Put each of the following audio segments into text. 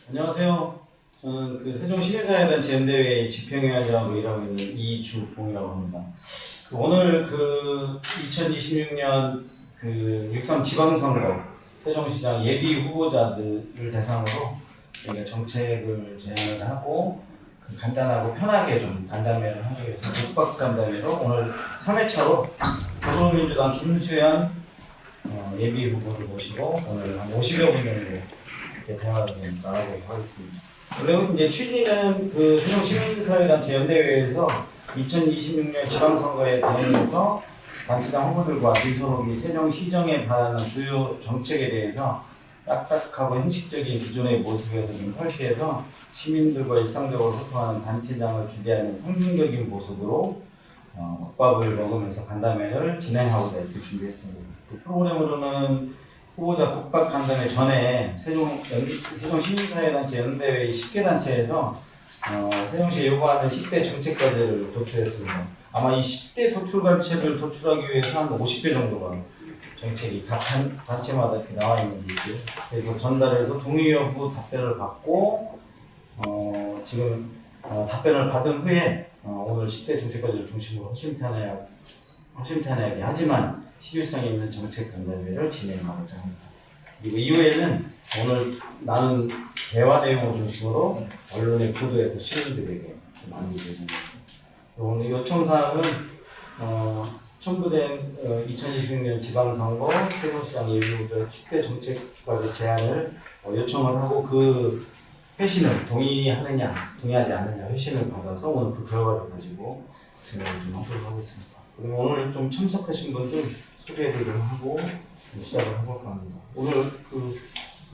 안녕하세요. 저는 그 세종시민사회단체 연대회 집행위원장으로 일하고 있는 이주봉이라고 합니다. 오늘 2026년 6.3 지방선거 세종시장 예비 후보자들을 대상으로 저희가 정책을 제안을 하고 간단하고 편하게 좀 간담회를 하기 위해서 독박 간담회로 오늘 3회차로 더불어민주당 김수현 예비 후보를 모시고 오늘 한 50여 분 정도 대화를 좀 나눠보도록 하겠습니다. 그리고 이제 취지는 세종시민사회단체 연대회에서 2026년 지방선거에 대응해서 단체장 후보들과 민소속이 세종시정에 바라는 주요 정책에 대해서 딱딱하고 형식적인 기존의 모습에서 좀 탈피해서 시민들과 일상적으로 소통하는 단체장을 기대하는 상징적인 모습으로 국밥을 먹으면서 간담회를 진행하고자 이렇게 준비했습니다. 그 프로그램으로는 후보자 국밥 간담회 전에 세종시민사회단체 연대회 10개 단체에서 세종시에 요구하는 10대 정책 과제를 도출했습니다. 아마 이 10대 도출 과제를 도출하기 위해서 한 50개 정도가 정책이 각 단체마다 이렇게 나와 있는 게 있고요. 그래서 전달해서 동의 여부 답변을 받고 지금 답변을 받은 후에 오늘 10대 정책 과제를 중심으로 허심탄회하게 하지만 실효성이 있는 정책 간담회를 진행하고자 합니다. 그리고 이후에는 오늘 나눈 대화 내용을 중심으로 언론에 보도해서 시민들에게 좀 안내 예정입니다. 오늘 요청사항은 첨부된 2026년 지방선거 세종시장 예비후보자 10대 정책과제 제안을 요청을 하고 그 회신을 동의하느냐 동의하지 않느냐 회신을 받아서 오늘 그 결과를 가지고 진행을 좀 하도록 하겠습니다. 그리고 오늘 좀 참석하신 분들 소개를 좀 하고 시작을 해볼까 합니다. 오늘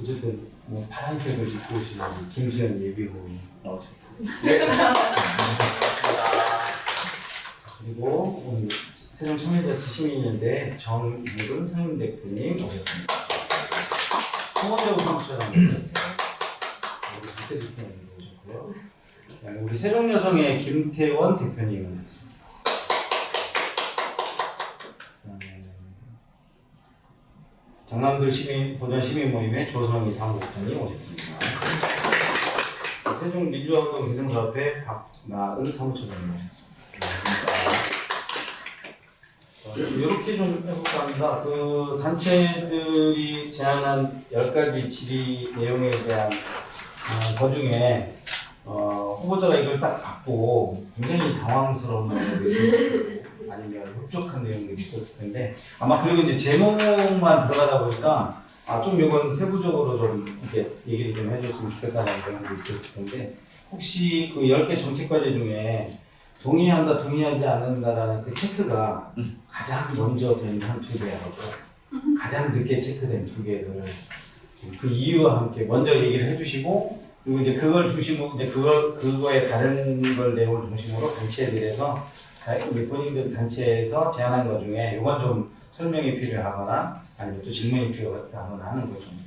어쨌든 파란색을 입고 오신 김수현 예비후보 나오셨습니다. 네. 그리고 오늘 세종청년자치 시민연대 정무근 상임대표님 오셨습니다. 성원자구 사무처장 오셨습니다. 우리 비세 대표님 오셨고요. 우리 세종여성의 김태원 대표님 오셨습니다. 장남들 보전 시민모임의 조성희 사무국장님 오셨습니다. 세종민주화운동 기능사업회 박나은 사무처장님 오셨습니다. 이렇게 좀 해볼까 합니다. 단체들이 제안한 10가지 질의 내용에 대한 것 중에 후보자가 이걸 딱 받고 굉장히 당황스러운 내용이 있었을 거고 아니면 흡족한 내용들이 있었을 텐데 아마 그리고 이제 제목만 들어가다 보니까 좀 이건 세부적으로 좀 이렇게 얘기를 좀 해줬으면 좋겠다는 내용도 있었을 텐데 혹시 그 10개 정책과제 중에 동의한다, 동의하지 않는다라는 그 체크가 가장 먼저 된 한 2개하고 가장 늦게 체크된 2개를 그 이유와 함께 먼저 얘기를 해주시고 그리고 이제 그걸 중심으로 이제 그거에 다른 걸 내용을 중심으로 단체들에서 우리 본인들 단체에서 제안한 것 중에 이건 좀 설명이 필요하거나 아니면 또 질문이 필요하거나 하는 걸 좀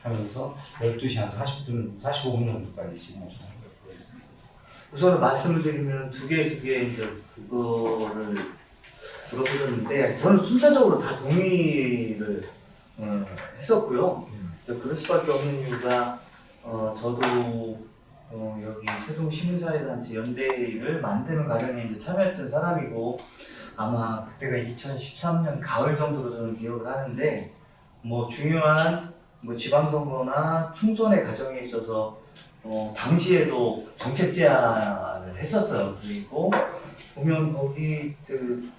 하면서 12시 한 45분 정도까지 진행을 좀 하도록 하겠습니다. 우선은 말씀을 드리면 두 개 이제 그거를 물어보셨는데 저는 순차적으로 다 동의를 했었고요. 그럴 수밖에 없는 이유가 저도 여기 세종시민사회단체 연대를 만드는 과정에 이제 참여했던 사람이고 아마 그때가 2013년 가을 정도로 저는 기억을 하는데 중요한 지방선거나 총선의 과정에 있어서 당시에도 정책 제안을 했었어요. 그리고 보면 거기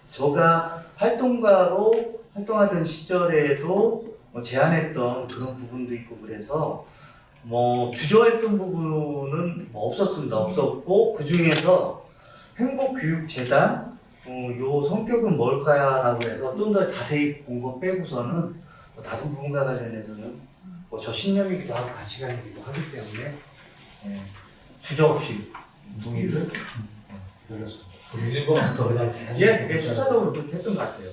저가 활동가로 활동하던 시절에도 제안했던 그런 부분도 있고 그래서 주저했던 부분은 없었고 그 중에서 행복교육재단 요 성격은 뭘까라고 해서 좀 더 자세히 본 거 빼고서는 다른 부분과 관련해서는 저 신념이기도 하고 가치관이기도 하기 때문에 주저 없이 동의를 드렸습니다. 1번부터 그냥 예, 숫자적으로 그렇게 했던 것 같아요.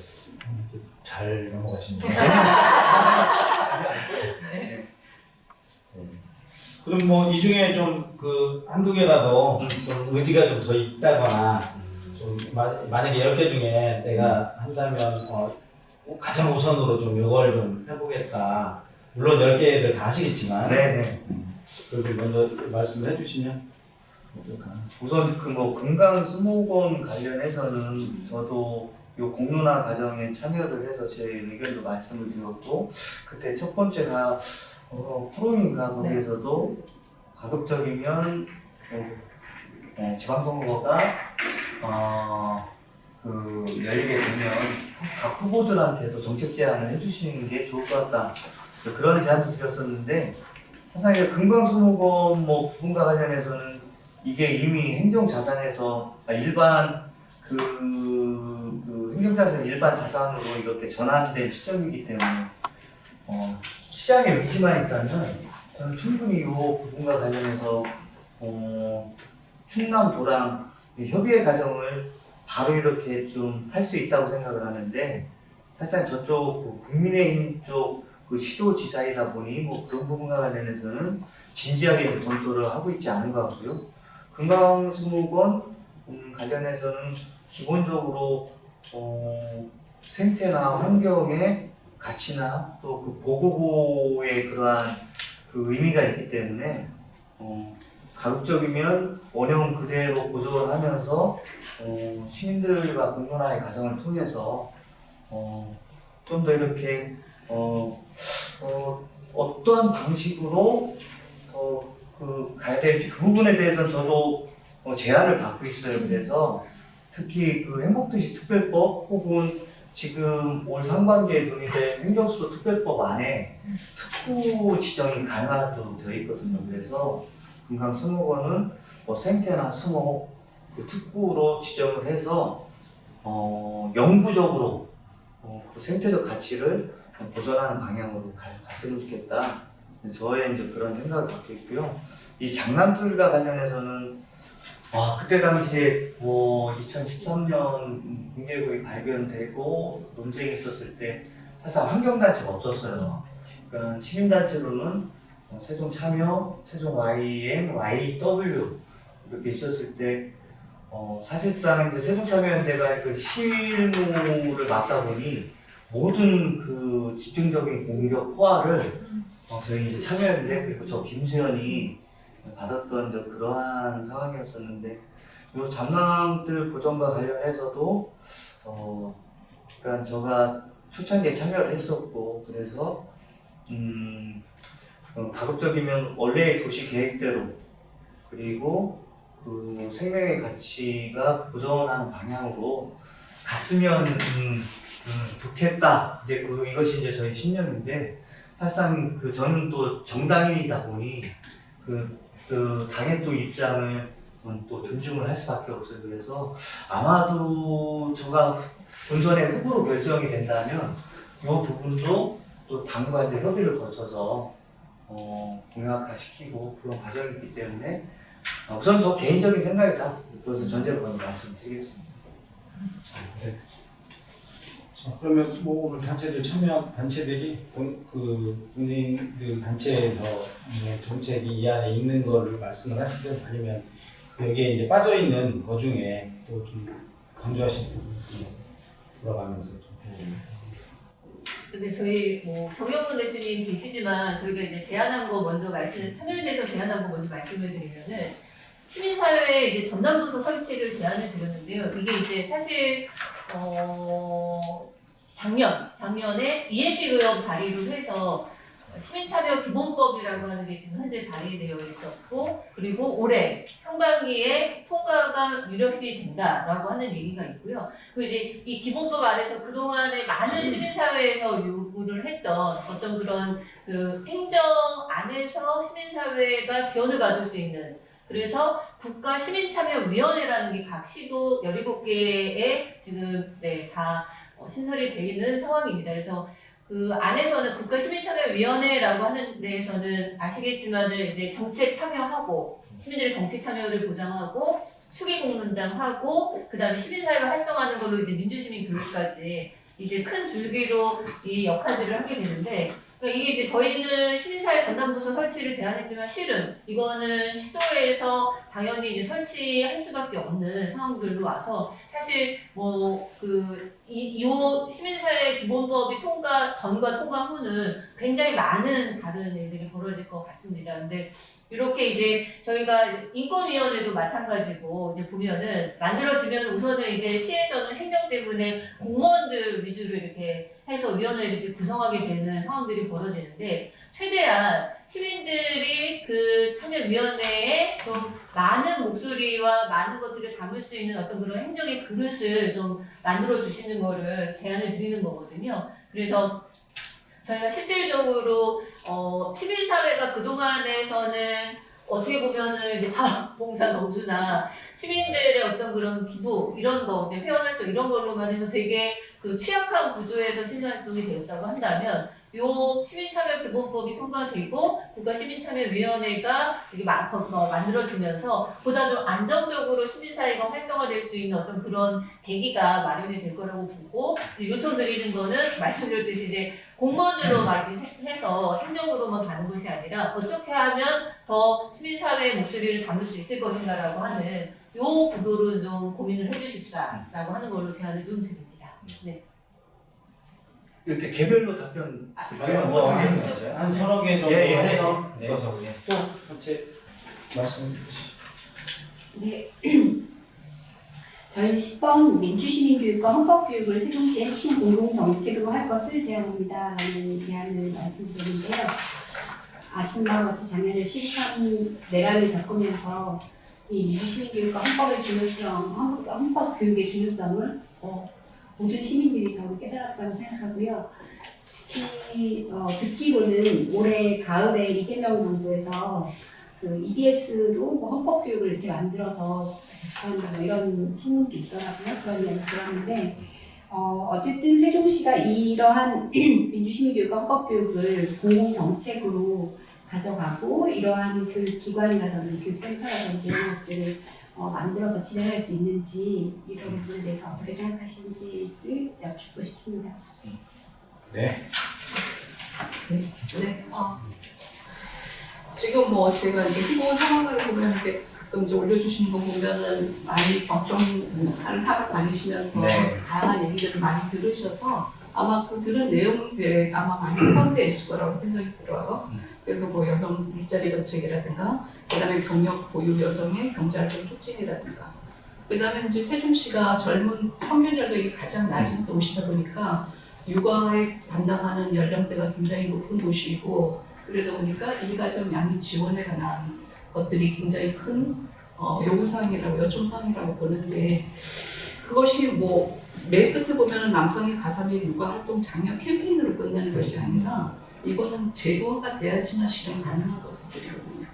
잘 넘어가십니다. 네. 그럼 이 중에 좀 한두 개라도 좀 의지가 좀 더 있다거나 좀 만약에 10개 중에 내가 한다면 가장 우선으로 좀 이걸 좀 해보겠다. 물론 10개를 다 하시겠지만 네네. 그걸 좀 먼저 말씀을 해주시면 어떨까? 우선 그 뭐 금강수목원 관련해서는 저도 요 공론화 과정에 참여를 해서 제 의견도 말씀을 드렸고, 그때 첫 번째가 프로인가 거기에서도 가급적이면 지방선거가 열리게 되면 각 후보들한테도 정책 제안을 해주시는 게 좋을 것 같다, 그런 제안도 드렸었는데, 항상 이제 금강수목원 뭐 부분과 관련해서는 이게 이미 행정자산에서 일반 행정자산 일반 자산으로 이렇게 전환된 시점이기 때문에 시장에 의지만 있다면 저는 충분히 이 부분과 관련해서 충남 도랑 협의회 과정을 바로 이렇게 좀 할 수 있다고 생각을 하는데, 사실상 저쪽 국민의힘 쪽 시도지사이다 보니 뭐 그런 부분과 관련해서는 진지하게 검토를 하고 있지 않은 것 같고요. 금강수목원 관련해서는 기본적으로 생태나 환경의 가치나 또 그 보호의 그러한 그 의미가 있기 때문에 가급적이면 원형 그대로 보존을 하면서 시민들과 공론화의 과정을 통해서 좀 더 이렇게 어떠한 방식으로 가야 될지 그 부분에 대해서는 저도 제안을 받고 있어요. 그래서 특히 그 행복도시 특별법 혹은 지금 올 상반기에 논의된 행정수도 특별법 안에 특구 지정이 가능하도록 되어 있거든요. 그래서 금강수목원은 생태나 수목 그 특구로 지정을 해서 영구적으로 그 생태적 가치를 보존하는 방향으로 갔으면 좋겠다. 저의 이제 그런 생각을 갖고 있고요. 이 장남들과 관련해서는 그때 당시에 2013년 국내구이 발견되고 논쟁이 있었을 때 사실 환경단체가 없었어요. 그러니까 시민단체로는 세종참여, 세종YM, YW 이렇게 있었을 때 사실상 이제 세종참여연대가 그 실무를 맡다 보니 모든 그 집중적인 공격 포화를 저희 이제 참여연대 그리고 저 김수현이 받았던 그러한 상황이었었는데, 이 장남들 보전과 관련해서도 그러니까 제가 초창기에 참여를 했었고, 그래서 가급적이면 원래의 도시 계획대로 그리고 그 생명의 가치가 보존하는 방향으로 갔으면 좋겠다. 이제 이것이 이제 저희 신념인데, 사실상 저는 또 정당인이다 보니 그 당의 또 입장을 또 존중을 할 수밖에 없어요. 그래서 아마도 제가 본선에 후보로 결정이 된다면 이 부분도 또 당과 이제 협의를 거쳐서 공약화시키고 그런 과정이 있기 때문에 우선 저 개인적인 생각이다. 그것을 전제로 먼저 말씀드리겠습니다. 네. 자, 그러면 뭐 오늘 단체들 참여한 단체들이 본인들 단체에서 정책이 이 안에 있는 거를 말씀을 하시든 아니면 여기에 이제 빠져 있는 거 중에 또 좀 강조하시는 부분이 있으면 물어가면서 좀 드리겠습니다. 근데 저희 정영훈 대표님 계시지만 저희가 이제 제안한 거 먼저 참여연대에서 제안한 거 먼저 말씀을 드리면은 시민사회에 이제 전담부서 설치를 제안을 드렸는데요. 이게 이제 사실 작년에 이해식 의원 발의를 해서 시민참여 기본법이라고 하는 게 지금 현재 발의되어 있었고, 그리고 올해 상반기에 통과가 유력시 된다라고 하는 얘기가 있고요. 그리고 이제 이 기본법 아래서 그동안에 많은 시민사회에서 요구를 했던 어떤 그런 그 행정 안에서 시민사회가 지원을 받을 수 있는, 그래서 국가시민참여위원회라는 게 각 시도 17개에 지금 다 신설이 되어 있는 상황입니다. 그래서 그 안에서는 국가시민참여위원회라고 하는 데에서는 아시겠지만은 이제 정책 참여하고 시민들의 정책 참여를 보장하고 수기공론장하고 그다음에 시민사회를 활성화하는 걸로 이제 민주시민 교육까지 이제 큰 줄기로 이 역할들을 하게 되는데, 그러니까 이게 이제 저희는 시민사회 전담부서 설치를 제안했지만 실은 이거는 시도에서 당연히 이제 설치할 수밖에 없는 상황들로 와서 사실 이 시민사회 기본법이 통과 전과 통과 후는 굉장히 많은 다른 일들이 벌어질 것 같습니다. 근데 이렇게 이제 저희가 인권위원회도 마찬가지고 이제 보면은 만들어지면 우선은 이제 시에서는 행정 때문에 공무원들 위주로 이렇게 해서 위원회를 이제 구성하게 되는 상황들이 벌어지는데 최대한 시민들이 그 참여위원회에 좀 많은 목소리와 많은 것들을 담을 수 있는 어떤 그런 행정의 그릇을 좀 만들어 주시는 거를 제안을 드리는 거거든요. 그래서 저희가 실질적으로 시민사회가 그동안에서는 어떻게 보면은 이제 자원봉사 점수나 시민들의 어떤 그런 기부 이런 거, 회원활동 이런 걸로만 해서 되게 그 취약한 구조에서 시민활동이 되었다고 한다면 요 시민참여기본법이 통과되고 국가시민참여위원회가 되게 만들어지면서 보다 좀 안정적으로 시민사회가 활성화될 수 있는 어떤 그런 계기가 마련이 될 거라고 보고 요청드리는 거는 말씀드렸듯이 이제 공무원으로 해서 행정으로만 가는 것이 아니라 어떻게 하면 더 시민사회의 목소리를 담을 수 있을 것인가라고 하는 요 구도를 좀 고민을 해주십사라고 하는 걸로 제안을 좀 드립니다. 네. 이렇게 개별로 답변 한 서너 개 정도 예, 예, 해서 네. 또 전체 말씀 주시죠. 네. 저희는 10번 민주시민교육과 헌법교육을 세종시의 핵심 공공정책으로 할 것을 제안합니다. 라는 제안을 말씀드리는데요. 아시는 바와 같이 작년에 13 내란을 겪으면서 이 민주시민교육과 헌법의 중요성, 헌법교육의 중요성을 모든 시민들이 저는 깨달았다고 생각하고요. 특히 듣기로는 올해 가을에 이재명 정부에서 그 EBS로 헌법교육을 이렇게 만들어서 이런 소문도 있더라고요. 그런 이야기 들었는데 어쨌든 세종시가 이러한 민주시민교육과 헌법교육을 공공정책으로 가져가고 이러한 교육기관이라든지 교육센터라든지 이런 것들을 만들어서 진행할 수 있는지 이런 부분에 대해서 어떻게 생각하시는지를 여쭙고 싶습니다. 네. 네. 지금 뭐 제가 이제 후보 상황을 보면 이렇게 가끔 이제 올려주시는 거 보면은 많이 경청을 하러 다니시면서 네. 다양한 얘기들을 많이 들으셔서 아마 그 들은 내용들 아마 많이 포함되어 있을 거라고 생각이 들어요. 그래서 뭐 여성 일자리 정책이라든가 그다음에 경력 보유 여성의 경제활동 촉진이라든가 그다음에 이제 세종시가 젊은 평균 연령이 가장 낮은 도시다 보니까 육아에 담당하는 연령대가 굉장히 높은 도시이고 그러다 보니까 일가정 양육 지원에 관한 것들이 굉장히 큰 요구사항이라고 요청사항이라고 보는데 그것이 뭐 맨 끝에 보면은 남성의 가사 및 육아 활동 장려 캠페인으로 끝나는 것이 아니라 이거는 제도화가 돼야지만 실현 가능한 것들이거든요.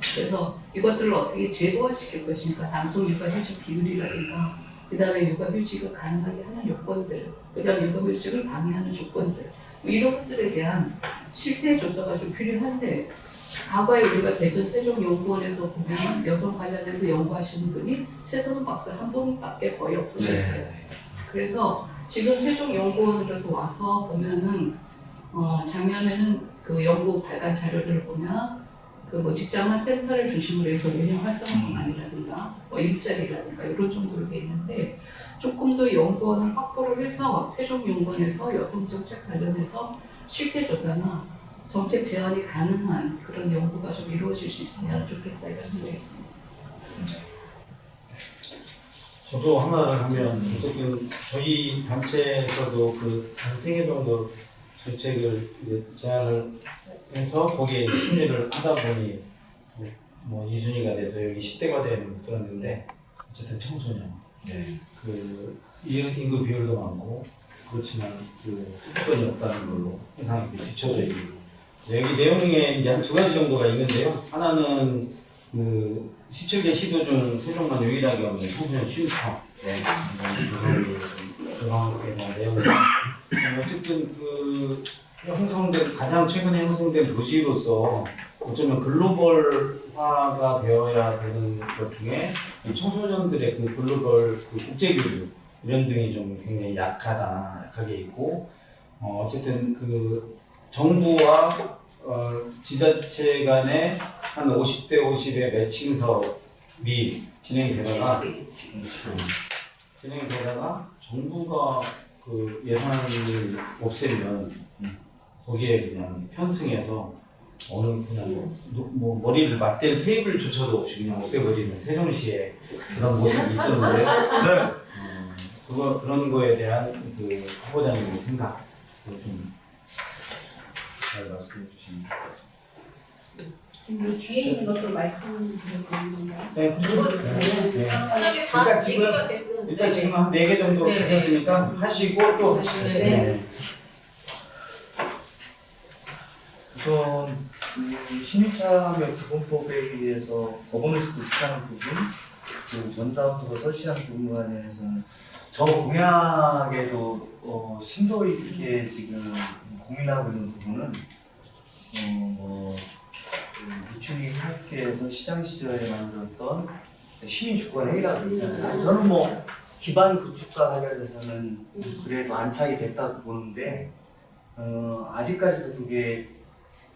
그래서 이것들을 어떻게 제도화시킬 것인가, 남성 육아휴직 비율이라든가, 그 다음에 육아휴직을 가능하게 하는 요건들, 그 다음에 육아휴직을 방해하는 조건들, 뭐 이런 것들에 대한 실태 조사가 좀 필요한데, 과거에 우리가 대전 세종연구원에서 보면 여성 관련해서 연구하시는 분이 최선은 박사 한 분밖에 거의 없으셨어요. 네. 그래서 지금 세종연구원으로서 와서 보면은 작년에는 그 연구 발간 자료들을 보면 그 뭐 직장만 센터를 중심으로 해서 운영 활성화만이라든가 뭐 일자리라든가 이런 정도로 돼 있는데 조금 더 연구원을 확보를 해서 세종연구원에서 여성 정책 관련해서 실태 조사나 정책 제안이 가능한 그런 연구가 좀 이루어질 수 있으면 좋겠다 이런 생각이 듭니다. 저도 하나를 하면 어쨌든 저희 단체에서도 그 한 3개 정도 정책을 이제 제안을 해서 거기에 순위를 하다 보니 뭐 2순위가 돼서 여기 10대가 되는 못 들었는데 어쨌든 청소년 그 인구 비율도 많고 그렇지만 그 수도권이 없다는 걸로 항상 이렇게 뒤쳐져 있고 여기 내용에 이제 한 2가지 정도가 있는데요. 하나는 그 17개 시도 중 세종만 유일하게 없는 청소년 쉼터 조성에 대한 내용이 어쨌든 그 가장 최근에 형성된 도시로서 어쩌면 글로벌화가 되어야 되는 것 중에 이 청소년들의 그 글로벌 그 국제교류 이런 등이 좀 굉장히 약하게 있고 어쨌든 그 정부와 지자체 간의 한 50대 50의 매칭 사업이 진행이 되다가 정부가 그 예산을 없애면 거기에 그냥 편승해서 어느 그냥 뭐 머리를 맞댈 테이블조차도 없이 그냥 없애버리는 세종시의 그런 모습이 있었는데 네. 그런 거에 대한 그 후보자님의 생각을 좀 잘 말씀해 주시면 좋겠습니다. 이 뒤에 있는 것도 말씀드릴 건가요? 네, 그렇죠. 네. 편하게 다 일단 지금- 얘기가 되고 일단 지금 한 4개 정도 네. 가졌으니까 하시고 또 하시죠. 네. 우선 시민참여 기본법에 의해서 거버넌스 구축하는 부분, 그 전담부가 설치하는 부분에 대해서는 저 공약에도 심도 있게 지금 고민하고 있는 부분은 이충희 협회에서 시장 시절에 만들었던 시민 주권 회의라고 있잖아요. 저는 뭐 기반 구축과 관련해서는 그래도 안착이 됐다고 보는데 아직까지도 그게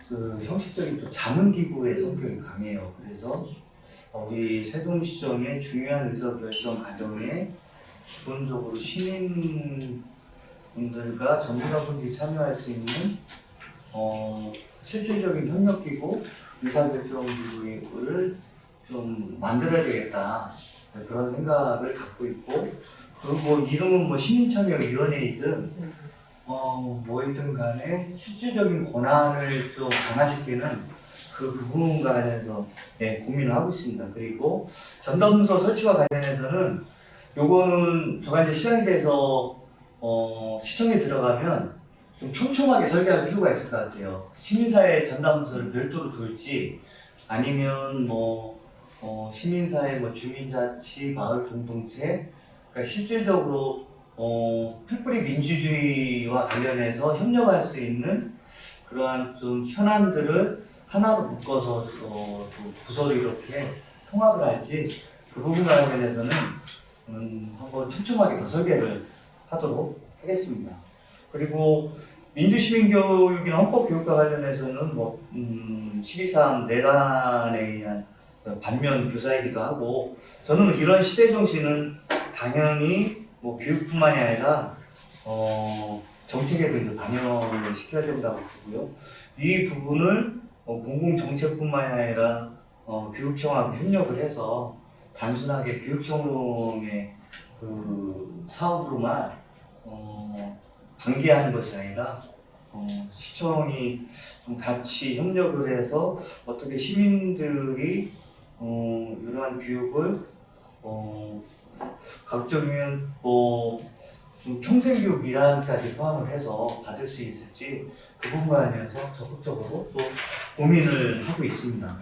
그 형식적인 좀 자문기구의 성격이 강해요. 그래서 우리 세종시정의 중요한 의사결정 과정에 기본적으로 시민분들과 전문가분들이 참여할 수 있는 실질적인 협력기구, 의사결정기구를 좀 만들어야 되겠다. 그런 생각을 갖고 있고, 그리고 이름은 뭐 시민참여위원회이든 뭐이든 간에 실질적인 권한을 좀 강화시키는 그 부분과 관련해서 고민을 하고 있습니다. 그리고 전담부서 설치와 관련해서는 요거는 제가 이제 시장에 대해서 시청에 들어가면 좀 촘촘하게 설계할 필요가 있을 것 같아요. 시민사회 전담부서를 별도로 둘지 아니면 시민사회 주민자치 마을 공동체 그러니까 실질적으로 특별히 민주주의와 관련해서 협력할 수 있는 그러한 좀 현안들을 하나로 묶어서 부서로 이렇게 통합을 할지 그 부분과 관련해서는 한번 촘촘하게 더 설계를 하도록 하겠습니다. 그리고 민주시민교육이나 헌법교육과 관련해서는 12.3 내란에 의한 반면 교사이기도 하고 저는 이런 시대 정신은 당연히 교육뿐만이 아니라 정책에도 이제 반영을 시켜야 된다고 보고요. 이 부분을 공공정책뿐만이 아니라 교육청하고 협력을 해서 단순하게 교육청의 그 사업으로만 관계하는 것이 아니라 시청이 좀 같이 협력을 해서 어떻게 시민들이 이러한 교육을 각종인 좀 평생교육 미란까지 포함을 해서 받을 수 있을지 그 부분에 대해서 적극적으로 또 고민을 하고 있습니다.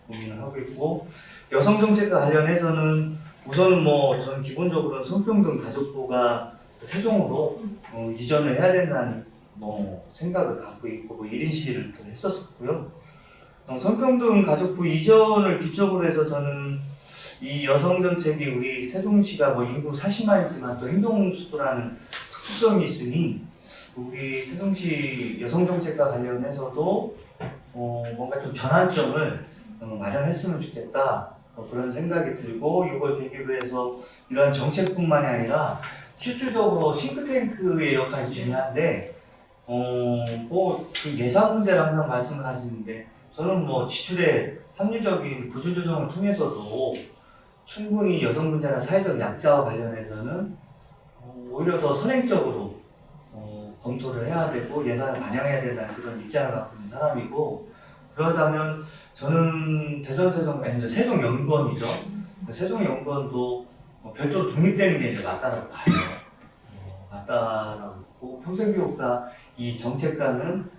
고민을 하고 있고 여성정책과 관련해서는 우선은 저는 기본적으로 성평등 가족부가 세종으로 이전을 해야 된다는 생각을 갖고 있고 1인 시위를 또 했었고요. 성평등 가족부 이전을 기점으로 해서 저는 이 여성정책이 우리 세종시가 인구 40만이지만 또 행동수도라는 특수성이 있으니 우리 세종시 여성정책과 관련해서도 뭔가 좀 전환점을 마련했으면 좋겠다 그런 생각이 들고 이걸 계기로 해서 이러한 정책뿐만이 아니라 실질적으로 싱크탱크의 역할이 중요한데 그 예산 문제를 항상 말씀을 하시는데 저는 지출의 합리적인 구조조정을 통해서도 충분히 여성 문제나 사회적 약자와 관련해서는 오히려 더 선행적으로 검토를 해야 되고 예산을 반영해야 된다는 그런 입장을 갖고 있는 사람이고 그러다면 저는 세종연구원이죠. 세종연구원도 별도로 독립되는 게 이제 맞다라고 봐요. 맞다라고 보고 평생교육과 이 정책과는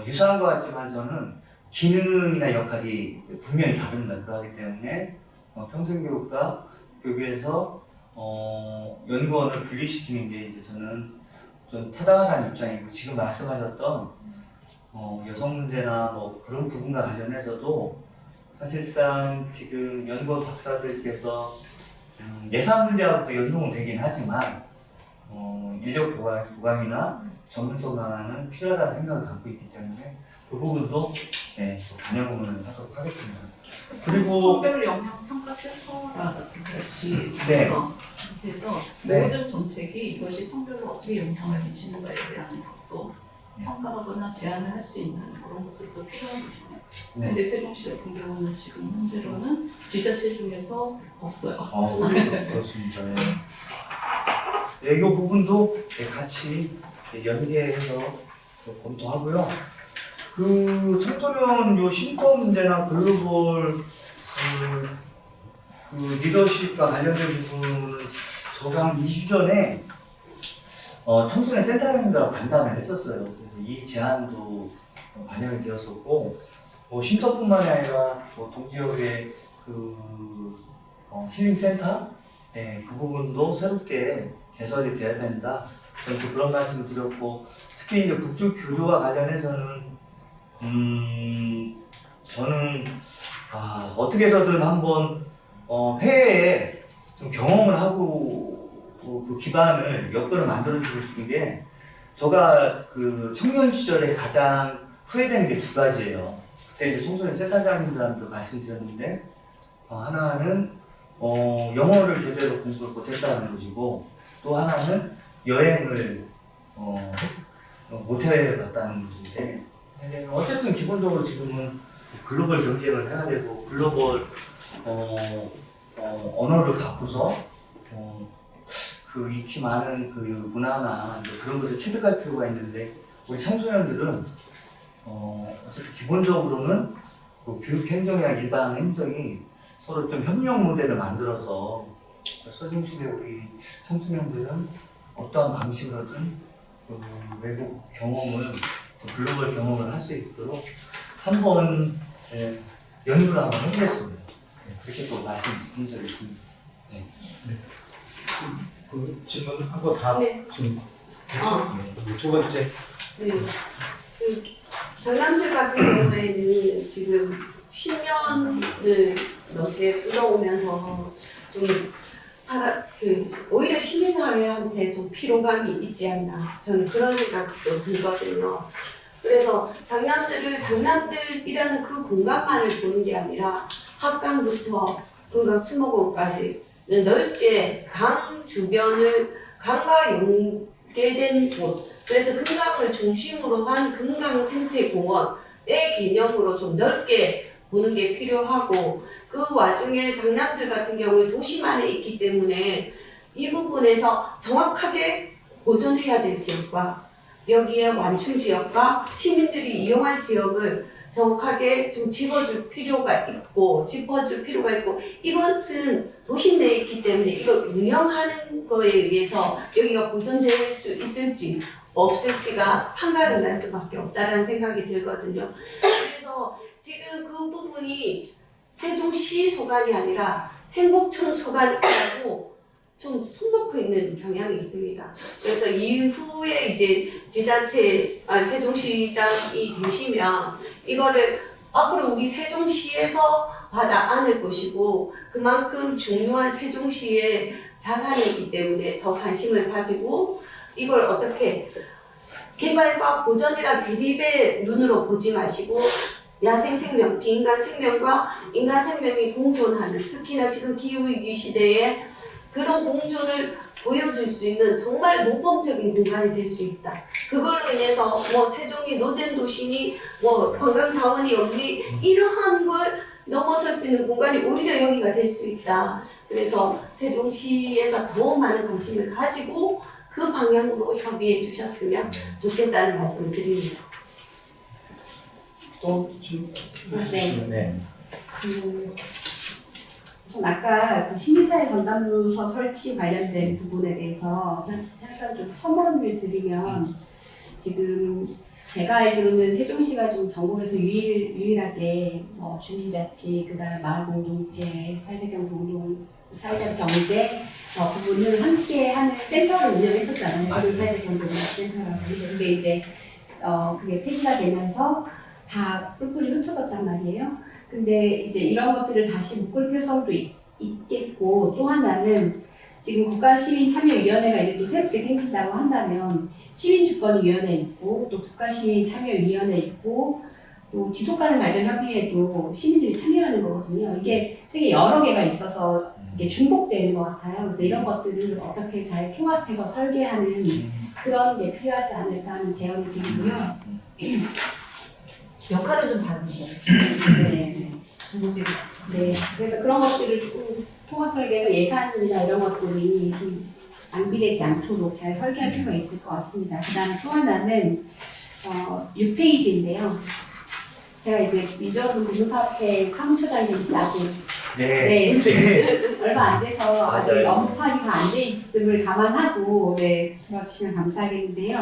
유사한 것 같지만 저는 기능이나 역할이 분명히 다릅니다. 그렇기 때문에 평생교육과 교육에서 연구원을 분리시키는 게 이제 저는 좀 타당하다는 입장이고 지금 말씀하셨던 여성 문제나 그런 부분과 관련해서도 사실상 지금 연구원 박사들께서 예산 문제하고도 연동은 되긴 하지만 인력 보강이나 전문성화는 필요하다는 생각을 갖고 있기 때문에 그 부분도 네, 반영을 하도록 하겠습니다. 그리고 성별 영향 평가 센터랑 같이 네. 해서 네. 모든 정책이 이것이 성별로 어떻게 영향을 미치는가에 대한 것도 평가하거나 제안을 할 수 있는 그런 것들도 필요하거든요. 네. 근데 세종시 같은 경우는 지금 현재로는 지자체 중에서 없어요. 그렇습니다. 네. 네, 이 부분도 같이 연계해서 검토하고요. 그 청소년 요 쉼터 문제나 글로벌 그 리더십과 관련된 부분은 저가 한 2주 전에 청소년 센터장님들하고 간담회를 했었어요. 그래서 이 제안도 반영이 되었었고, 쉼터뿐만이 아니라 동지역의 그 힐링센터, 네, 그 부분도 새롭게 개설이 돼야 된다. 저는 또 그런 말씀을 드렸고, 특히 이제 국제 교류와 관련해서는 저는 어떻게 해서든 한번 해외에 좀 경험을 하고 그 기반을 여건을 만들어주고 싶은 게, 제가 그 청년 시절에 가장 후회되는 게 두 가지예요. 그때 이제 청소년 센터장님들한테 말씀드렸는데, 하나는 영어를 제대로 공부를 못했다는 것이고, 또 하나는 여행을 못해봤다는 것인데, 어쨌든 기본적으로 지금은 글로벌 경쟁을 해야 되고 글로벌 언어를 갖고서 그 익히 많은 그 문화나 그런 것을 체득할 필요가 있는데, 우리 청소년들은 어쨌든 기본적으로는 그 교육 행정이나 일반 행정이 서로 좀 협력 모델을 만들어서 서중시대 우리 청소년들은 어떠한 방식으로든 그 외국 경험을 글로벌 경험을 할 수 있도록 한번 연구를 한번 해보겠습니다. 그렇게 또 말씀드린 적이 있습니다. 네. 그 질문 한거 다 네. 지금 아. 네. 두 번째 네. 그 전남들 같은 경우에는 지금 10년을 넘게 흘러오면서 좀 오히려 시민사회한테 좀 피로감이 있지 않나, 저는 그런 생각도 들거든요. 그래서 장남들이라는 그 공간만을 보는 게 아니라 학강부터 금강 수목원까지 넓게 강 주변을 강과 연계된 곳, 그래서 금강을 중심으로 한 금강생태공원의 개념으로 좀 넓게 보는 게 필요하고, 그 와중에 장남들 같은 경우에 도심 안에 있기 때문에 이 부분에서 정확하게 보존해야 될 지역과 여기에 완충 지역과 시민들이 이용할 지역을 정확하게 좀 짚어줄 필요가 있고, 이것은 도심 내에 있기 때문에 이걸 운영하는 거에 의해서 여기가 보존될 수 있을지 없을지가 판가름 날 수밖에 없다라는 생각이 들거든요. 그래서 지금 그 부분이 세종시 소관이 아니라 행복청 소관이라고 좀 손놓고 있는 경향이 있습니다. 그래서 이후에 이제 세종시장이 되시면 이거를 앞으로 우리 세종시에서 받아 안을 것이고, 그만큼 중요한 세종시의 자산이기 때문에 더 관심을 가지고 이걸 어떻게 개발과 보전이란 대립의 눈으로 보지 마시고, 야생 생명, 비인간 생명과 인간 생명이 공존하는, 특히나 지금 기후위기 시대에 그런 공존을 보여줄 수 있는 정말 모범적인 공간이 될 수 있다. 그걸로 인해서 세종이 노잼 도시니 관광 자원이 없니, 이러한 걸 넘어설 수 있는 공간이 오히려 여기가 될 수 있다. 그래서 세종시에서 더 많은 관심을 가지고 그 방향으로 협의해 주셨으면 좋겠다는 말씀을 드립니다. 또 질문 네. 네. 전 아까 그 시민사회 전담부서 설치 관련된 부분에 대해서 잠깐 좀 첨언을 드리면, 지금 제가 알기로는 세종시가 좀 전국에서 유일하게 주민자치, 그다음 마을공동체, 사회적 경제 부분을 함께하는 센터를 운영했었잖아요. 세종 사회적 경제 문화센터라고. 근데 이제 그게 폐지가 되면서 다 뿔뿔이 흩어졌단 말이에요. 근데 이제 이런 것들을 다시 묶을 필요성도 있겠고, 또 하나는 지금 국가시민참여위원회가 이제 또 새롭게 생긴다고 한다면 시민주권위원회 있고 또 국가시민참여위원회 있고 또 지속가능 발전협의회도 시민들이 참여하는 거거든요. 이게 되게 여러 개가 있어서 이게 중복되는 것 같아요. 그래서 이런 것들을 어떻게 잘 통합해서 설계하는 그런 게 필요하지 않을까 하는 제언이 드리고요. 역할은 좀 다른데. 네. 중복되게. 네. 그래서 그런 것들을 조금 통합 설계해서 예산이나 이런 것들이 좀 낭비되지 않도록 잘 설계할 필요가 있을 것 같습니다. 그 다음에 또 하나는 6페이지인데요. 제가 이제 민주노동 공사업회 사무처장이 된 지 아직 네. 얼마 안 돼서 아직 맞아요. 업무판이 다 안 돼 있음을 감안하고 들어주시면 감사하겠는데요.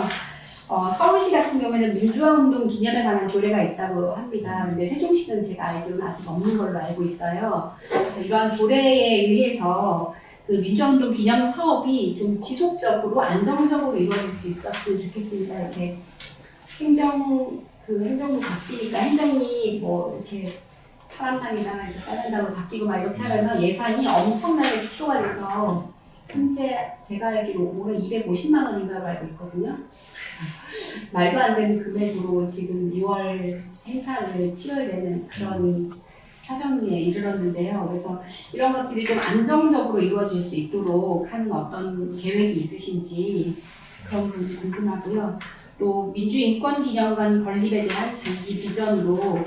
서울시 같은 경우에는 민주화운동 기념에 관한 조례가 있다고 합니다. 근데 세종시는 제가 알기로는 아직 없는 걸로 알고 있어요. 그래서 이러한 조례에 의해서 그 민주화운동 기념 사업이 좀 지속적으로 안정적으로 이루어질 수 있었으면 좋겠습니다. 이렇게 행정부 바뀌니까 행정이 뭐 이렇게 파란당이나 이제 빨간당으로 바뀌고 막 이렇게 하면서 예산이 엄청나게 축소가 돼서 현재 제가 알기로 올해 250만 원인가로 알고 있거든요. 그래서 말도 안 되는 금액으로 지금 6월 행사를 치러야 되는 그런 사정에 이르렀는데요. 그래서 이런 것들이 좀 안정적으로 이루어질 수 있도록 하는 어떤 계획이 있으신지 그런 부분 궁금하고요. 또 민주인권기념관 건립에 대한 장기 비전으로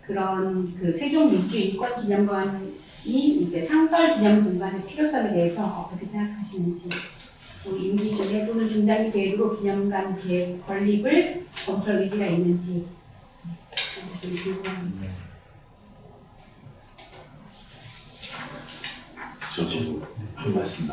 그런 그 세종 민주인권기념관이 이제 상설 기념 공간의 필요성에 대해서 어떻게 생각하시는지, 또 임기 중에 또는 중장기 계획으로 기념관 계획 건립을 검토할 의지가 있는지 좀 궁금합니다. 저도 한 말씀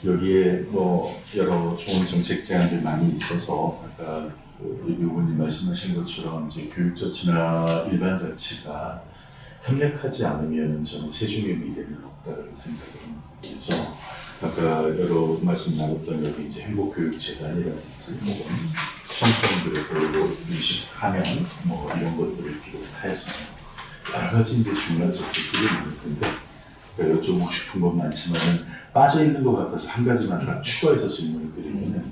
여기에 뭐 여러 좋은 정책 제안들 많이 있어서 아까 그 의원님 말씀하신 것처럼 이제 교육 자치나 일반 자치가 협력하지 않으면 저는 세종의 미래는 없다고 생각합니다. 그래서 아까 여러 말씀 나눴던 여기 이제 행복교육재단이라든지 청소년들을 인식하면 뭐 이런 것들을 비롯해서 여러 가지 이제 중요한 정책들이 있는 텐데 그러니까 여쭤보고 싶은 건 많지만은 빠져 있는 것 같아서 한 가지만 더 추가해서 질문을 드리면은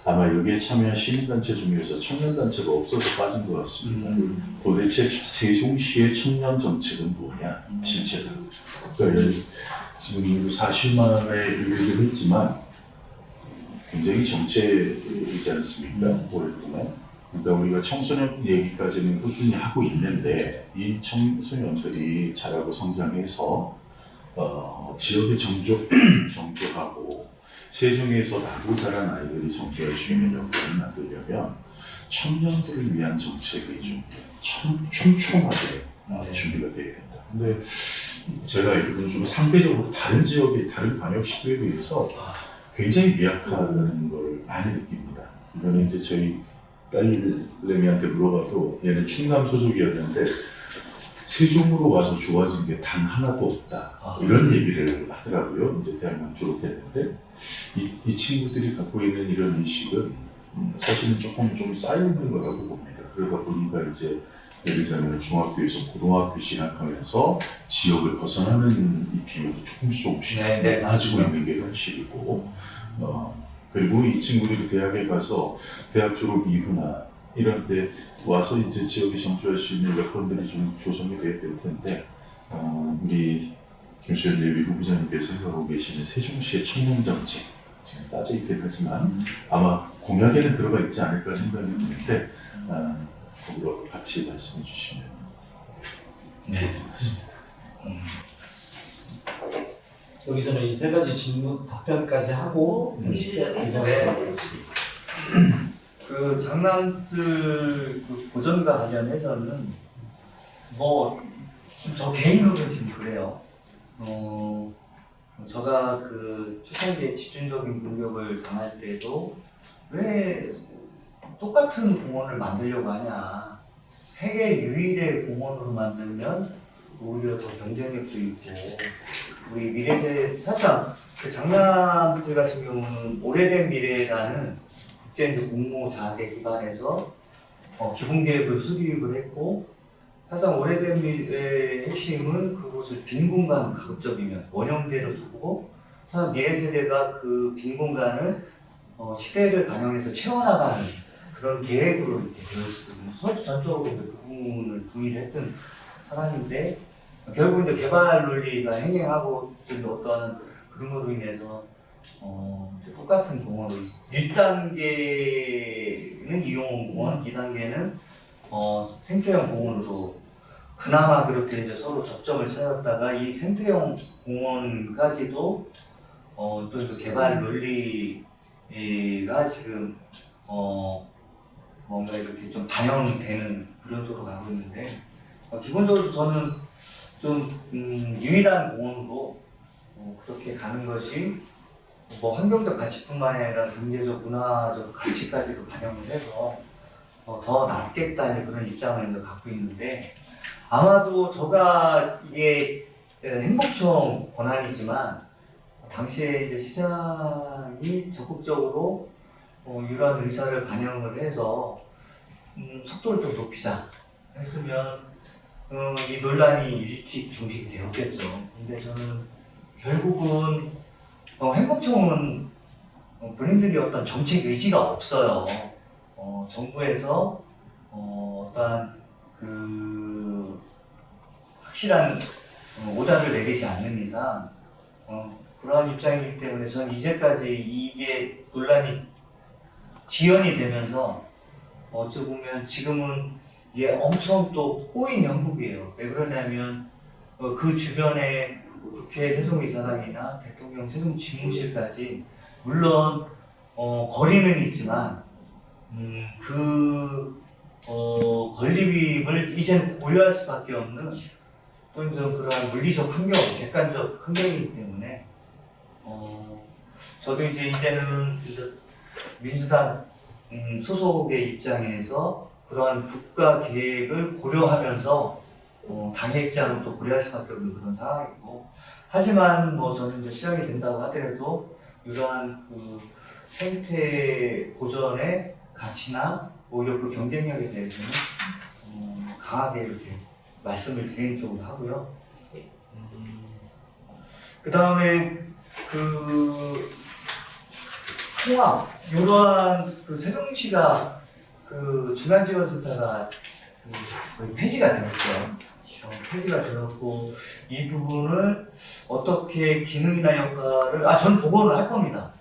아마 여기에 참여한 시민단체 중에서 청년단체가 없어서 빠진 것 같습니다. 도대체 세종시의 청년 정책은 뭐냐, 실제로. 그러니까 지금 40만의 얘기를 했지만 굉장히 정체이지 않습니까? 오랫동안. 그러니까 우리가 청소년 얘기까지는 꾸준히 하고 있는데 이 청소년들이 자라고 성장해서 지역의 정조하고 세종에서 나고 자란 아이들이 정조할 수 있는 여건을 만들려면 청년들을 위한 정책이 좀 촘촘하게 준비가 되어야 된다. 근데 제가 알기로는 좀 상대적으로 다른 지역의 다른 광역시도에 비해서 굉장히 미약하다는 걸 많이 느낍니다. 이거는 이제 저희 딸내미한테 물어봐도 얘는 충남 소속이었는데 세종으로 와서 좋아진 게 단 하나도 없다. 이런 얘기를 하더라고요. 이제 대학만 졸업했는데 이 친구들이 갖고 있는 이런 인식은 사실은 조금 좀 쌓여있는 거라고 봅니다. 그러다 보니까 이제 예를 들면 중학교에서 고등학교 진학하면서 지역을 벗어나는 이 비율이 조금씩 낮아지고 있는 게 현실이고 그리고 이 친구들이 대학에 가서 대학 졸업 이후나 이런 때 와서 이제 지역에 정주할 수 있는 여건들이 좀 조성이 돼야 될 텐데 우리 김수현 예비 후보자님께서 생각하고 계시는 세종시의 청년 정책 지금 따져 있긴 하지만 아마 공약에는 들어가 있지 않을까 생각이 드는데 거기로 같이 말씀해 주시면 맞습니다. 여기서는 이 세 가지 질문 답변까지 하고 그 장남들 그 보전과 관련해서는 뭐 저 개인으로는 지금 그래요. 제가 그 초창기에 집중적인 공격을 당할 때도 왜 똑같은 공원을 만들려고 하냐. 세계 유일의 공원으로 만들면 오히려 더 경쟁력도 있고 우리 미래세 사실상 그 장남들 같은 경우는 오래된 미래라는 국제 공모 자학에 기반해서 기본 계획을 수립을 했고 사실상 오래된 미의 핵심은 그곳을 빈 공간 가급적이면 원형대로 두고 사실 미래 세대가 그 빈 공간을 시대를 반영해서 채워나가는 그런 계획으로 이렇게 되어 있거든요. 저도 전적으로 이제 그 부분을 동의를 했던 사람인데 결국 이제 개발 논리가 행행하고 있는 어떠한 그런 거로 인해서 이제 똑같은 공원을 1단계는 이용공원, 2단계는 생태형 공원으로 그나마 그렇게 이제 서로 접점을 찾았다가 이 생태형 공원까지도 또 그 개발 논리가 지금 뭔가 이렇게 좀 반영되는 그런 쪽으로 가고 있는데 기본적으로 저는 좀 유일한 공원으로 그렇게 가는 것이 뭐 환경적 가치뿐만 아니라 경제적, 문화적 가치까지도 반영을 해서 더 낫겠다는 그런 입장을 이제 갖고 있는데 아마도 저가 이게 행복청 권한이지만 당시에 이제 시장이 적극적으로 이러한 의사를 반영을 해서 속도를 좀 높이자 했으면 이 논란이 일찍 종식이 되었겠죠. 근데 저는 결국은 행복청은 본인들이 어떤 정책 의지가 없어요. 정부에서 어떠한 그 확실한 오다를 내리지 않는 이상 그러한 입장이기 때문에 저는 이제까지 이게 논란이 지연이 되면서 어찌 보면 지금은 이게 엄청 또 꼬인 형국이에요. 왜 그러냐면 그 주변에 국회 세종이사당이나 대통령 세종집무실까지 물론 거리는 있지만 그 건립을 이제는 고려할 수밖에 없는 또 이제 그러한 물리적 환경, 객관적 환경이기 때문에 저도 이제는 민주당 소속의 입장에서 그러한 국가 계획을 고려하면서 당의 입장을 또 고려할 수밖에 없는 그런 상황이고 하지만 뭐 저는 이제 시작이 된다고 하더라도 이러한 그 생태 보전의 가치나 오히려 그 경쟁력에 대해서는 강하게 이렇게 말씀을 드리는 쪽으로 하고요. 그 다음에 그 통합 이러한 그 세종시가 그 중간지원센터가 거의 폐지가 되었죠. 폐지가 되었고 이 부분을 어떻게 기능이나 역할을 전 복원을 할 겁니다.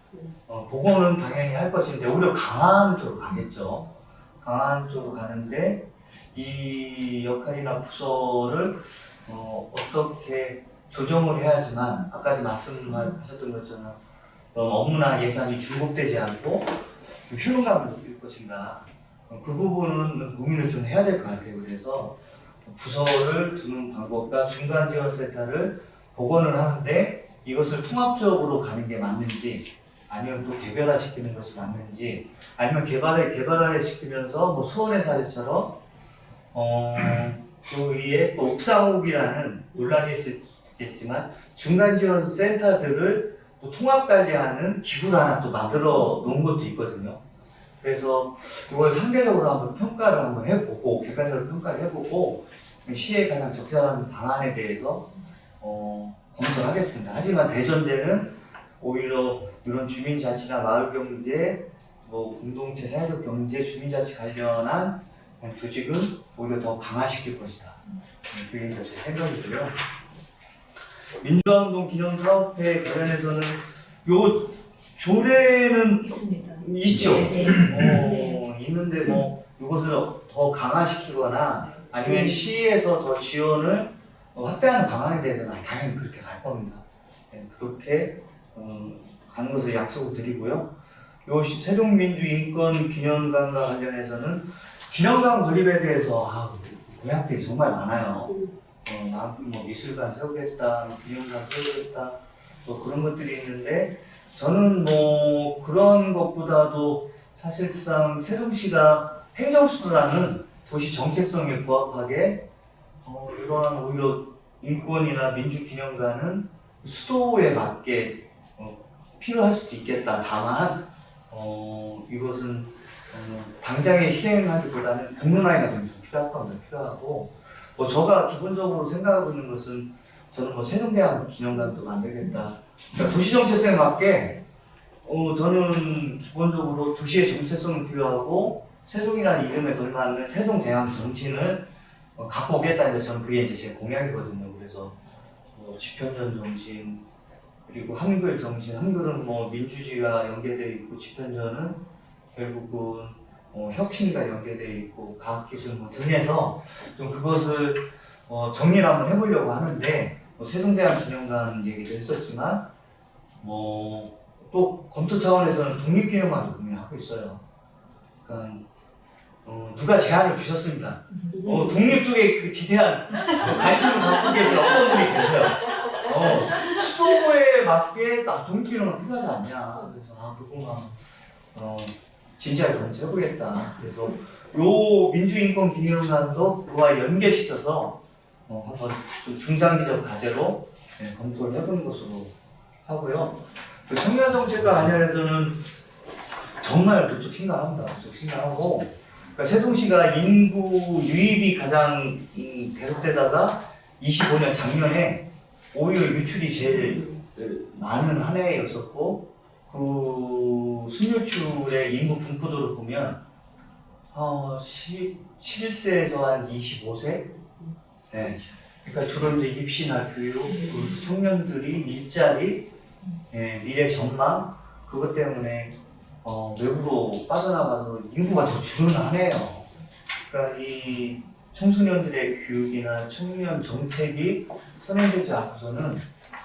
복원은 당연히 할 것인데 오히려 강한 쪽으로 가겠죠. 강한 쪽으로 가는데 이 역할이나 부서를 어떻게 조정을 해야지만 아까도 말씀하셨던 것처럼 업무나 예산이 중복되지 않고 효능감을 높일 것인가 그 부분은 고민을 좀 해야 될 것 같아요. 그래서 부서를 두는 방법과 중간지원센터를 복원을 하는데 이것을 통합적으로 가는 게 맞는지 아니면 또 개별화시키는 것이 맞는지 아니면 개발화시키면서 뭐 수원의 사례처럼 그 위에 뭐 옥상옥이라는 논란이 있겠지만 중간지원센터들을 또 통합관리하는 기구를 하나 또 만들어 놓은 것도 있거든요. 그래서 이걸 상대적으로 한번 평가를 한번 해보고 객관적으로 평가를 해보고 시에 가장 적절한 방안에 대해서 검토를 하겠습니다. 하지만 대전제는 오히려 이런 주민자치나 마을경제, 뭐 공동체, 사회적 경제, 주민자치 관련한 조직은 오히려 더 강화시킬 것이다. 그게 이제 제 생각이고요. 민주화운동 기념사업회 관련해서는 요 조례는 있습니다. 있죠. 네. 있는데 뭐 이것을 더 강화시키거나 아니면 시에서 더 지원을 확대하는 방안에 대해서는 당연히 그렇게 갈 겁니다. 네, 그렇게 가는 것을 약속을 드리고요. 요 세종민주인권기념관과 관련해서는 기념관 건립에 대해서 공약들이 정말 많아요. 뭐 미술관 세우겠다, 기념관 세우겠다, 뭐 그런 것들이 있는데 저는 뭐 그런 것보다도 사실상 세종시가 행정수도라는 도시 정체성에 부합하게 이러한 오히려 인권이나 민주기념관은 수도에 맞게 필요할 수도 있겠다. 다만 이것은 당장에 실행하기보다는 공론화가 좀 필요할 겁니다. 필요하고 뭐 제가 기본적으로 생각하고 있는 것은 저는 뭐 세종대왕 기념관도 만들겠다. 그러니까 도시정체성에 맞게 저는 기본적으로 도시의 정체성을 부여하고 세종이라는 이름에 걸맞는 세종대왕 정신을 갖고 오겠다는 저는 그게 이제 제 공약이거든요. 그래서 뭐 집현전 정신 그리고 한글 정신, 한글은 뭐 민주주의와 연계되어 있고 집현전은 결국은 혁신과 연계되어 있고 과학기술 뭐 등에서 좀 그것을 정리를 한번 해보려고 하는데 세종대왕 기념관 얘기도 했었지만 또 검토 차원에서는 독립기념관도 고민하고 있어요. 그러니까 누가 제안을 주셨습니다. 독립 쪽에 그 지대한 관심을 갖고 계신 어떤 분이 계셔요. 수도에 맞게 독립기념관 필요하지 않냐. 그래서 그거만 진지하게 검토해보겠다. 그래서 요 민주인권기념관도 그와 연계시켜서 한번 좀 중장기적 과제로 검토를 해보는 것으로 하고요. 그 청년정책과 관련해서는 정말 무척 심각합니다. 무척 심각하고 그러니까 세종시가 인구 유입이 가장 계속되다가 25년 작년에 오히려 유출이 제일 많은 한 해였었고 그 순유출의 인구 분포도를 보면 17세에서 한 25세? 네. 그러니까 주로 이제 입시나 교육, 그 청년들이 일자리, 미래 전망 그것 때문에 외부로 빠져나가서 인구가 더 주는 한 해요. 그러니까 이 청소년들의 교육이나 청년 정책이 선행되지 않고서는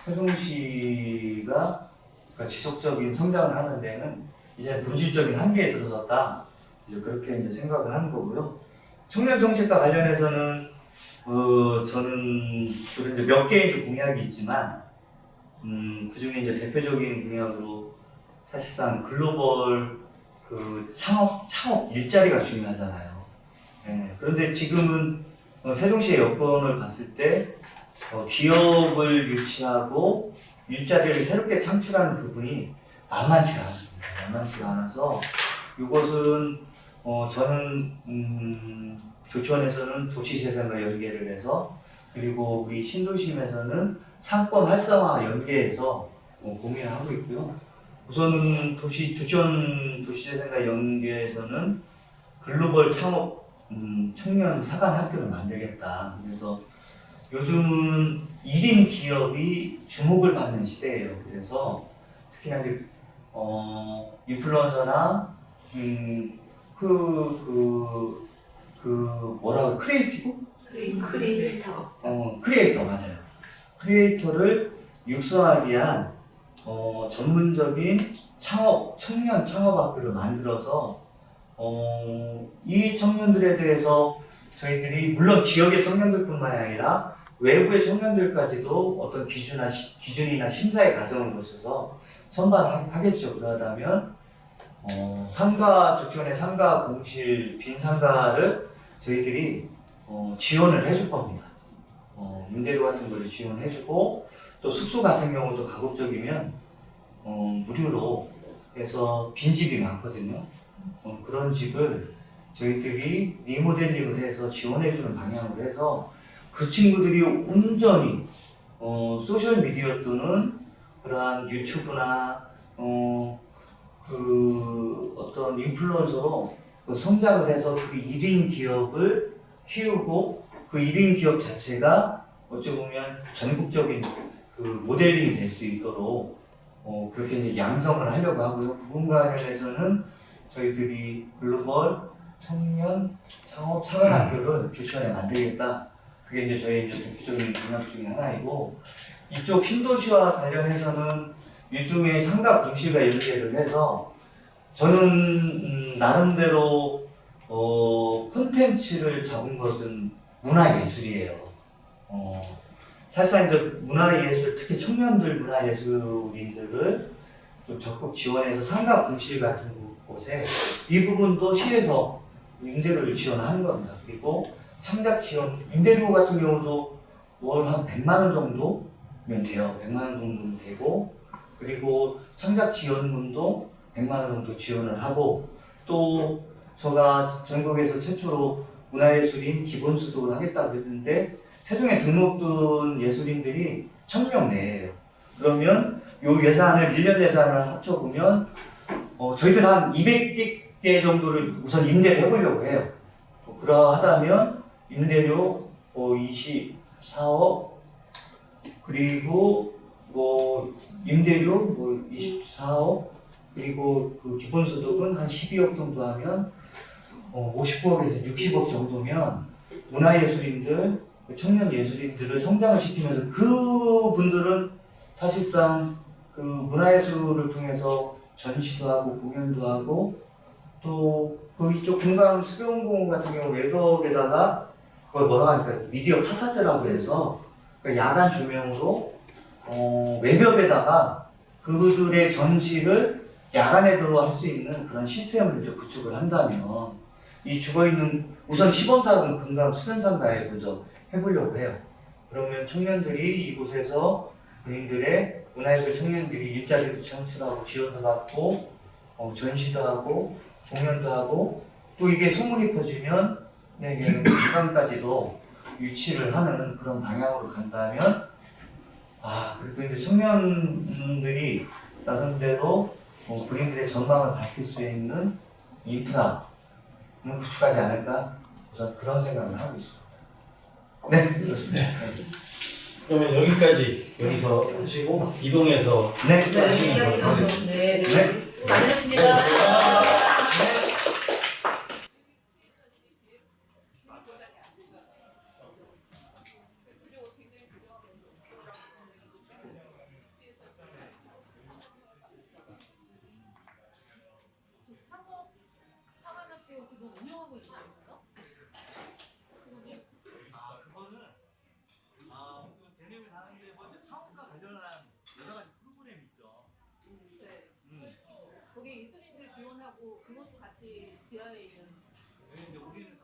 세종시가 그러니까 지속적인 성장을 하는 데는 이제 본질적인 한계에 들어섰다. 이제 그렇게 이제 생각을 하는 거고요. 청년 정책과 관련해서는 저는 주로 이제 몇 개의 공약이 있지만 그 중에 이제 대표적인 공약으로 사실상 글로벌 그 창업 일자리가 중요하잖아요. 그런데 지금은 세종시의 여건을 봤을 때 기업을 유치하고 일자리를 새롭게 창출하는 부분이 만만치가 않습니다. 만만치가 않아서 이것은 저는 조치원에서는 도시재생과 연계를 해서 그리고 우리 신도심에서는 상권 활성화 연계해서 고민을 하고 있고요. 우선은 조치원 도시재생과 연계에서는 글로벌 창업 청년 사관 학교를 만들겠다. 그래서 요즘은 1인 기업이 주목을 받는 시대예요. 그래서 특히나 이제 인플루언서나 뭐라고 크리에이티브? 크리에이터 맞아요. 크리에이터를 육성하기 위한 전문적인 청년 창업학교를 만들어서 이 청년들에 대해서 저희들이 물론 지역의 청년들뿐만 아니라 외부의 청년들까지도 어떤 기준이나 심사의 과정을 거쳐서 선발하겠죠. 그러다면 조치원의 상가 공실 빈 상가를 저희들이 지원을 해줄 겁니다. 임대료 같은 걸 지원해주고 또 숙소 같은 경우도 가급적이면 무료로 해서 빈집이 많거든요. 그런 집을 저희들이 리모델링을 해서 지원해주는 방향으로 해서 그 친구들이 온전히 소셜미디어 또는 그러한 유튜브나 어떤 인플루언서로 성장을 해서 그 1인 기업을 키우고 그 1인 기업 자체가 어찌 보면 전국적인 그 모델링이 될 수 있도록 그렇게 이제 양성을 하려고 하고요. 그 부분과 관련해서는 저희들이 글로벌 청년 창업 사관학교를 조치원에 만들겠다. 그게 이제 저희 이제 대표적인 공약 중에 하나이고 이쪽 신도시와 관련해서는 일종의 상가 공실과 연계를 해서 저는 나름대로 콘텐츠를 잡은 것은 문화예술이에요. 사실상 이제 문화예술, 특히 청년들 문화예술인들을 좀 적극 지원해서 상가 공실 같은 곳에 이 부분도 시에서 임대료를 지원하는 겁니다. 그리고 창작 지원, 임대료 같은 경우도 월 한 100만 원 정도면 돼요. 100만 원 정도면 되고 그리고 창작 지원금도 100만 원 정도 지원을 하고 또 제가 전국에서 최초로 문화예술인 기본소득을 하겠다고 했는데 세종에 등록된 예술인들이 1000명 내에요. 그러면 요 예산을 1년 예산을 합쳐보면 저희들 한 200개 정도를 우선 임대를 해보려고 해요. 그러하다면 임대료 24억 그리고 임대료 24억 그리고 그 기본소득은 한 12억 정도 하면 59억에서 60억 정도면 문화예술인들, 청년 예술인들을 성장을 시키면서 그분들은 사실상 그 문화예술을 통해서 전시도 하고 공연도 하고 또 그 이쪽 금강 수변공원 같은 경우 외벽에다가 그걸 뭐라 하니까 미디어 파사드라고 해서 야간 조명으로 외벽에다가 그들의 전시를 야간에도 할 수 있는 그런 시스템을 좀 구축을 한다면 이 죽어있는 우선 시범사업은 금강 수변상가에 먼저 해보려고 해요. 그러면 청년들이 이곳에서 본인들의 문화예술 청년들이 일자리도 창출하고 지원도 받고 전시도 하고 공연도 하고 또 이게 소문이 퍼지면 금강까지도 유치를 하는 그런 방향으로 간다면 그래도 이제 청년들이 나름대로 본인들의 전망을 밝힐 수 있는 인프라는 구축하지 않을까 우선 그런 생각을 하고 있습니다. 네, 그렇습니다. 그러면 여기서 하시고 이동해서 네, 하시는 걸로 하겠습니다. 네, 네. 수고 많으셨습니다. 지금 운영하고 있는 거예요? 그거는 대내면 하는데 먼저 창업과 관련한 여러 가지 프로그램이 있죠. 네. 거기 예술인들 지원하고 그것도 같이 지하에 있는. 근데 우리는